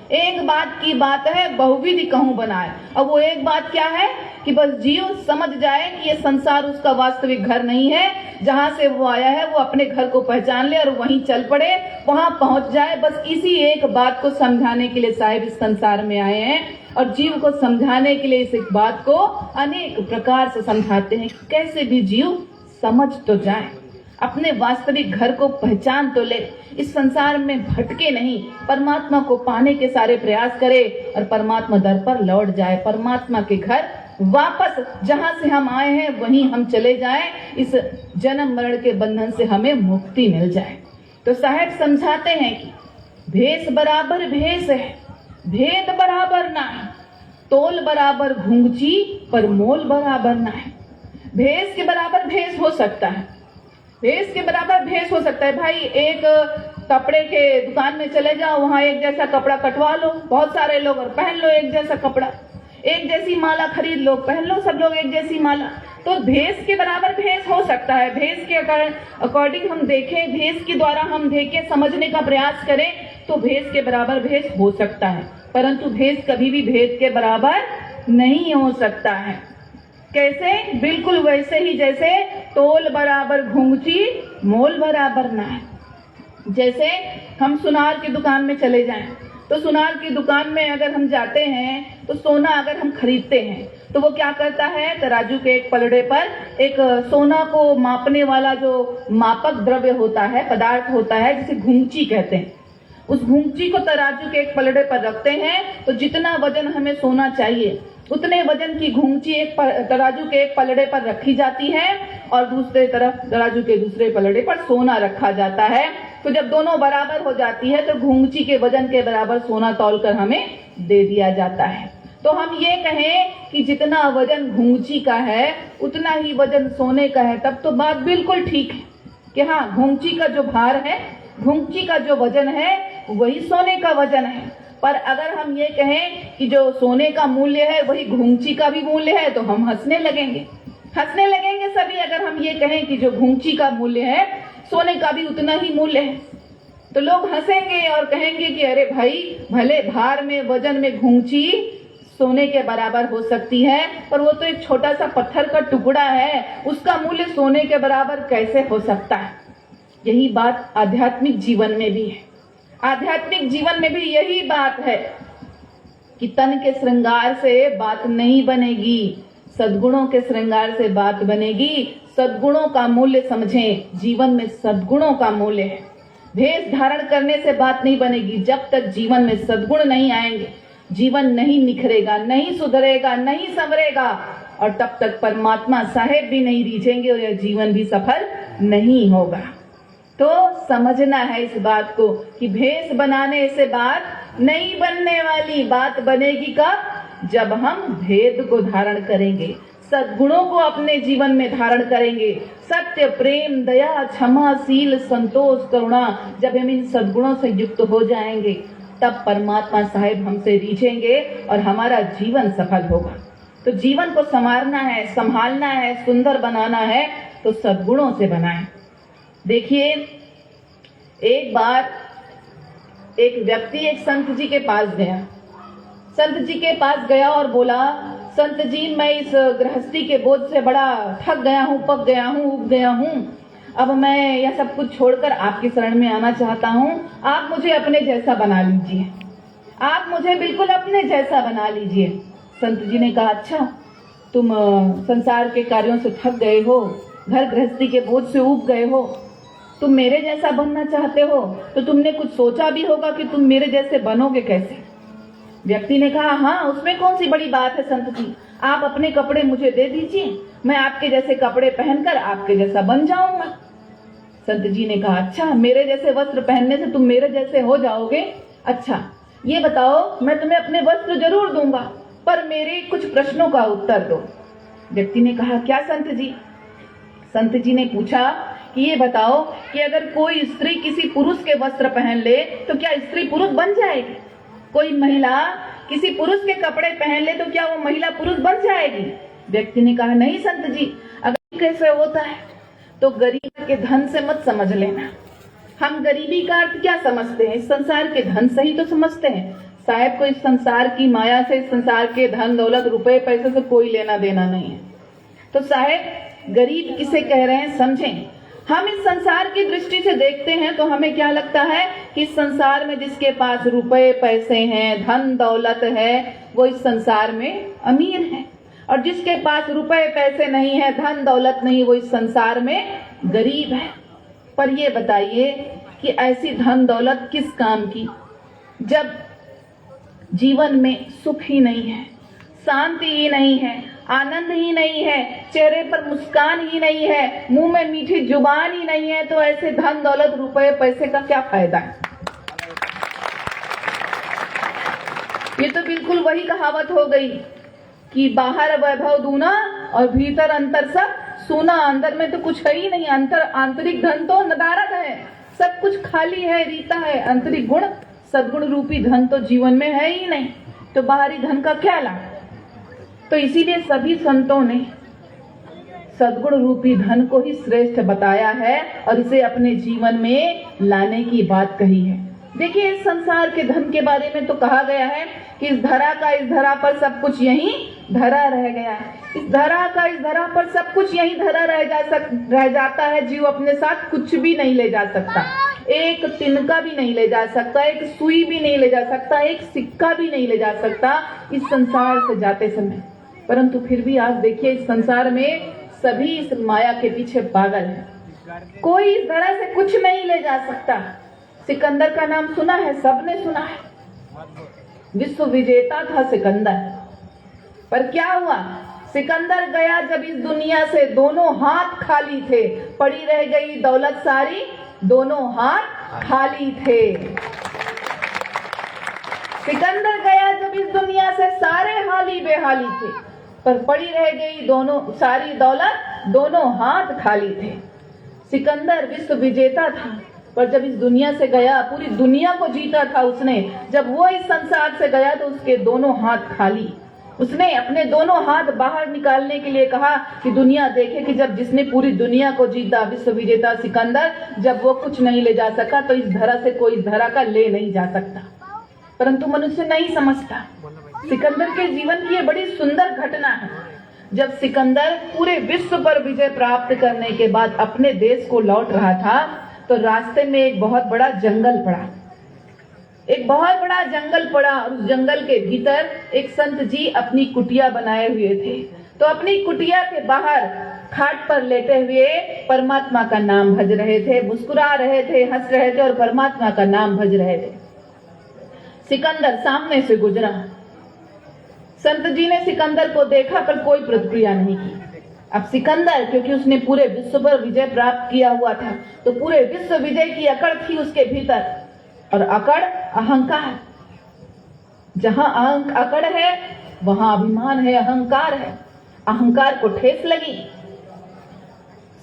एक बात की बात है बहुविधि कहूं बनाए। अब वो एक बात क्या है कि बस जीव समझ जाए कि ये संसार उसका वास्तविक घर नहीं है, जहां से वो आया है वो अपने घर को पहचान ले और वहीं चल पड़े, वहां पहुंच जाए। बस इसी एक बात को समझाने के लिए साहिब इस संसार में आए हैं और जीव को समझाने के लिए इस एक बात को अनेक प्रकार से समझाते हैं। कैसे भी जीव समझ तो जाए, अपने वास्तविक घर को पहचान तो ले, इस संसार में भटके नहीं, परमात्मा को पाने के सारे प्रयास करे और परमात्मा दर पर लौट जाए। परमात्मा के घर वापस जहां से हम आए हैं वहीं हम चले जाएं, इस जन्म मरण के बंधन से हमें मुक्ति मिल जाए। तो साहेब समझाते हैं कि भेष बराबर भेष है, भेद बराबर ना है, तोल बराबर घुंघची पर मोल बराबर ना है। भेष के बराबर भेष हो सकता है, भेष के बराबर भेष हो सकता है। भाई एक कपड़े के दुकान में चले जाओ, वहां एक जैसा कपड़ा कटवा लो बहुत सारे लोग और पहन लो एक जैसा कपड़ा, एक जैसी माला खरीद लो, पहन लो सब लोग एक जैसी माला। तो भेष के बराबर भेष हो सकता है। भेष के अकॉर्डिंग हम देखें, भेष के द्वारा हम देखें, समझने का प्रयास करें तो भेष के बराबर भेष हो सकता है, परंतु भेष कभी भी भेद के बराबर नहीं हो सकता है। कैसे? बिल्कुल वैसे ही जैसे तोल बराबर घुंघची मोल बराबर ना है। जैसे हम सुनार की दुकान में चले जाएं, तो सुनार की दुकान में अगर हम जाते हैं तो सोना अगर हम खरीदते हैं तो वो क्या करता है, तराजू के एक पलड़े पर एक सोना को मापने वाला जो मापक द्रव्य होता है, पदार्थ होता है, जिसे घुंघची कहते हैं, उस घुंघची को तराजू के एक पलड़े पर रखते हैं। तो जितना वजन हमें सोना चाहिए उतने वजन की घुंघची एक तराजू के एक पलड़े पर रखी जाती है और दूसरे तरफ तराजू के दूसरे पलड़े पर सोना रखा जाता है। तो जब दोनों बराबर हो जाती है तो घुंघची के वजन के बराबर सोना तौलकर हमें दे दिया जाता है। तो हम ये कहें कि जितना वजन घुंघची का है उतना ही वजन सोने का है, तब तो बात बिल्कुल ठीक है कि हाँ, घुंघची का जो भार है, घुंघची का जो वजन है वही सोने का वजन है। पर अगर हम ये कहें कि जो सोने का मूल्य है वही घुंघची का भी मूल्य है तो हम हंसने लगेंगे सभी। अगर हम ये कहें कि जो घुंघची का मूल्य है सोने का भी उतना ही मूल्य है तो लोग हंसेंगे और कहेंगे कि अरे भाई, भले भार में वजन में घुंघची सोने के बराबर हो सकती है, पर वो तो एक छोटा सा पत्थर का टुकड़ा है, उसका मूल्य सोने के बराबर कैसे हो सकता है। यही बात आध्यात्मिक जीवन में भी है। आध्यात्मिक जीवन में भी यही बात है कि तन के श्रृंगार से बात नहीं बनेगी, सद्गुणों के श्रृंगार से बात बनेगी। सद्गुणों का मूल्य समझें, जीवन में सद्गुणों का मूल्य है। भेष धारण करने से बात नहीं बनेगी। जब तक जीवन में सद्गुण नहीं आएंगे जीवन नहीं निखरेगा, नहीं सुधरेगा, नहीं संवरेगा और तब तक परमात्मा साहेब भी नहीं रीझेंगे और यह जीवन भी सफल नहीं होगा। तो समझना है इस बात को कि भेष बनाने से बात नहीं बनने वाली, बात बनेगी कब? जब हम भेद को धारण करेंगे, सद्गुणों को अपने जीवन में धारण करेंगे। सत्य, प्रेम, दया, क्षमा, शील, संतोष, करुणा, जब हम इन सद्गुणों से युक्त हो जाएंगे तब परमात्मा साहेब हमसे रीझेंगे और हमारा जीवन सफल होगा। तो जीवन को संवारना है, संभालना है, सुंदर बनाना है तो सद्गुणों से बनाएं। देखिए, एक बार एक व्यक्ति एक संत जी के पास गया। संत जी के पास गया और बोला, संत जी, मैं इस गृहस्थी के बोझ से बड़ा थक गया हूँ, पक गया हूँ, उब गया हूँ। अब मैं यह सब कुछ छोड़कर आपकी शरण में आना चाहता हूँ। आप मुझे अपने जैसा बना लीजिए, आप मुझे बिल्कुल अपने जैसा बना लीजिए। संत जी ने कहा, अच्छा, तुम संसार के कार्यों से थक गए हो, घर गृहस्थी के बोझ से ऊब गए हो, तुम मेरे जैसा बनना चाहते हो, तो तुमने कुछ सोचा भी होगा कि तुम मेरे जैसे बनोगे कैसे। व्यक्ति ने कहा, हाँ, उसमें कौन सी बड़ी बात है संत जी, आप अपने कपड़े मुझे दे दीजिए, मैं आपके जैसे कपड़े पहनकर आपके जैसा बन जाऊंगा। संत जी ने कहा, अच्छा, मेरे जैसे वस्त्र पहनने से तुम मेरे जैसे हो जाओगे? अच्छा, ये बताओ, मैं तुम्हें अपने वस्त्र जरूर दूंगा, पर मेरे कुछ प्रश्नों का उत्तर दो। व्यक्ति ने कहा, क्या संत जी? संत जी ने पूछा कि ये बताओ कि अगर कोई स्त्री किसी पुरुष के वस्त्र पहन ले तो क्या स्त्री पुरुष बन जाएगी? कोई महिला किसी पुरुष के कपड़े पहन ले तो क्या वो महिला पुरुष बन जाएगी? व्यक्ति ने कहा, नहीं संत जी, अगर कैसे होता है तो गरीब के धन से मत समझ लेना। हम गरीबी का अर्थ क्या समझते हैं? इस संसार के धन से ही तो समझते हैं। साहेब को इस संसार की माया से, इस संसार के धन दौलत रुपए पैसे से कोई लेना देना नहीं है। तो साहेब गरीब किसे कह रहे हैं समझें। हम इस संसार की दृष्टि से देखते हैं तो हमें क्या लगता है कि इस संसार में जिसके पास रुपए पैसे हैं, धन दौलत है, वो इस संसार में अमीर है, और जिसके पास रुपए पैसे नहीं है, धन दौलत नहीं, वो इस संसार में गरीब है। पर ये बताइए कि ऐसी धन दौलत किस काम की, जब जीवन में सुख ही नहीं है, शांति ही नहीं है, आनंद ही नहीं है, चेहरे पर मुस्कान ही नहीं है, मुंह में मीठी जुबान ही नहीं है, तो ऐसे धन दौलत रुपए पैसे का क्या फायदा है। ये तो बिल्कुल वही कहावत हो गई कि बाहर वैभव दूना और भीतर अंतर सब सोना। अंदर में तो कुछ है ही नहीं, आंतरिक धन तो नदारद है, सब कुछ खाली है, रीता है। आंतरिक गुण सद्गुण रूपी धन तो जीवन में है ही नहीं, तो बाहरी धन का क्या लाभ। तो इसीलिए सभी संतों ने सद्गुण रूपी धन को ही श्रेष्ठ बताया है और इसे अपने जीवन में लाने की बात कही है। देखिए, इस संसार के धन के बारे में तो कहा गया है कि इस धरा पर सब कुछ यहीं धरा रह गया है। इस धरा पर सब कुछ यहीं धरा रह जाता है। जीव अपने साथ कुछ भी नहीं ले जा सकता, एक तिनका भी नहीं ले जा सकता, एक सुई भी नहीं ले जा सकता, एक सिक्का भी नहीं ले जा सकता इस संसार से जाते समय। परंतु फिर भी आज देखिए, इस संसार में सभी इस माया के पीछे पागल है। कोई इस धरा से कुछ नहीं ले जा सकता। सिकंदर का नाम सुना है, सबने सुना है, विश्व विजेता था सिकंदर। पर क्या हुआ, सिकंदर गया जब इस दुनिया से, दोनों हाथ खाली थे, पड़ी रह गई दौलत सारी, दोनों हाथ खाली थे। सिकंदर गया जब इस दुनिया से, सारे हाली बेहाली थे, पर पड़ी रह गई दोनों सारी दौलत, दोनों हाथ खाली थे। सिकंदर विश्व विजेता था, पर जब इस दुनिया से गया, पूरी दुनिया को जीता था उसने, जब वो इस संसार से गया तो उसके दोनों हाथ खाली। उसने अपने दोनों हाथ बाहर निकालने के लिए कहा कि दुनिया देखे कि जब जिसने पूरी दुनिया को जीता, विश्व विजेता सिकंदर, जब वो कुछ नहीं ले जा सका तो इस धरा से कोई इस धरा का ले नहीं जा सकता। परंतु मनुष्य नहीं समझता। सिकंदर के जीवन की ये बड़ी सुंदर घटना है। जब सिकंदर पूरे विश्व पर विजय प्राप्त करने के बाद अपने देश को लौट रहा था तो रास्ते में एक बहुत बड़ा जंगल पड़ा, एक बहुत बड़ा जंगल पड़ा, और उस जंगल के भीतर एक संत जी अपनी कुटिया बनाए हुए थे। तो अपनी कुटिया के बाहर खाट पर लेटे हुए परमात्मा का नाम भज रहे थे, मुस्कुरा रहे थे, हंस रहे थे और परमात्मा का नाम भज रहे थे। सिकंदर सामने से गुजरा। संत जी ने सिकंदर को देखा पर कोई प्रतिक्रिया नहीं की। अब सिकंदर, क्योंकि उसने पूरे विश्व पर विजय प्राप्त किया हुआ था, तो पूरे विश्व विजय की अकड़ थी उसके भीतर, और अकड़ अहंकार। जहां अकड़ है वहां अभिमान है, अहंकार है। अहंकार को ठेस लगी।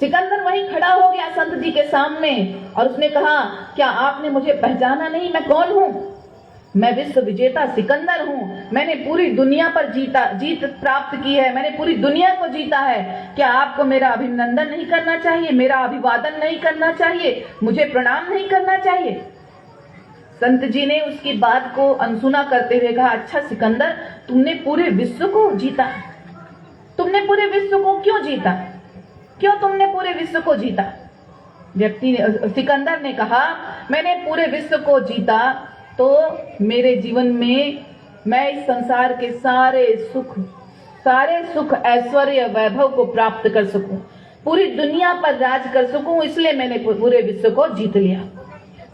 सिकंदर वहीं खड़ा हो गया संत जी के सामने और उसने कहा, क्या आपने मुझे पहचाना नहीं? मैं कौन हूँ? मैं विश्व विजेता सिकंदर हूँ। मैंने पूरी दुनिया पर जीत प्राप्त की है, मैंने पूरी दुनिया को जीता है। क्या आपको मेरा अभिनंदन नहीं करना चाहिए, मेरा अभिवादन नहीं करना चाहिए, मुझे प्रणाम नहीं करना चाहिए? संत जी ने उसकी बात को अनसुना करते हुए कहा, अच्छा सिकंदर, तुमने पूरे विश्व को जीता, तुमने पूरे विश्व को क्यों जीता? क्यों तुमने पूरे विश्व को जीता? सिकंदर ने कहा, मैंने पूरे विश्व को जीता तो मेरे जीवन में मैं इस संसार के सारे सुख ऐश्वर्य वैभव को प्राप्त कर सकूं, पूरी दुनिया पर राज कर सकूं, इसलिए मैंने पूरे विश्व को जीत लिया।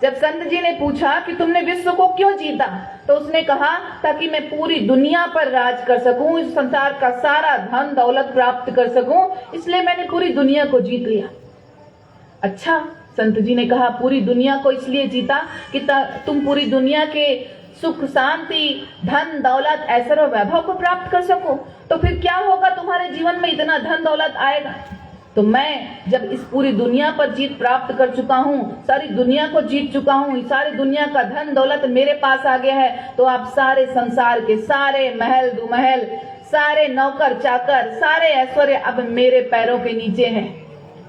जब संत जी ने पूछा कि तुमने विश्व को क्यों जीता, तो उसने कहा, ताकि मैं पूरी दुनिया पर राज कर सकूं, इस संसार का सारा धन दौलत प्राप्त कर सकूं, इसलिए मैंने पूरी दुनिया को जीत लिया। अच्छा, संत जी ने कहा, पूरी दुनिया को इसलिए जीता कि तुम पूरी दुनिया के सुख शांति धन दौलत ऐश्वर्य वैभव को प्राप्त कर सको। तो फिर क्या होगा, तुम्हारे जीवन में इतना धन दौलत आएगा। तो मैं जब इस पूरी दुनिया पर जीत प्राप्त कर चुका हूँ, सारी दुनिया को जीत चुका हूँ, सारी दुनिया का धन दौलत मेरे पास आ गया है, तो आप सारे संसार के सारे महल दुमहल, सारे नौकर चाकर, सारे ऐश्वर्य अब मेरे पैरों के नीचे हैं।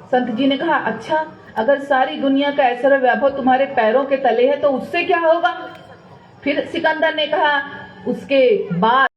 संत जी ने कहा, अच्छा, अगर सारी दुनिया का ऐश्वर्य वैभव तुम्हारे पैरों के तले है तो उससे क्या होगा? फिर सिकंदर ने कहा उसके बाद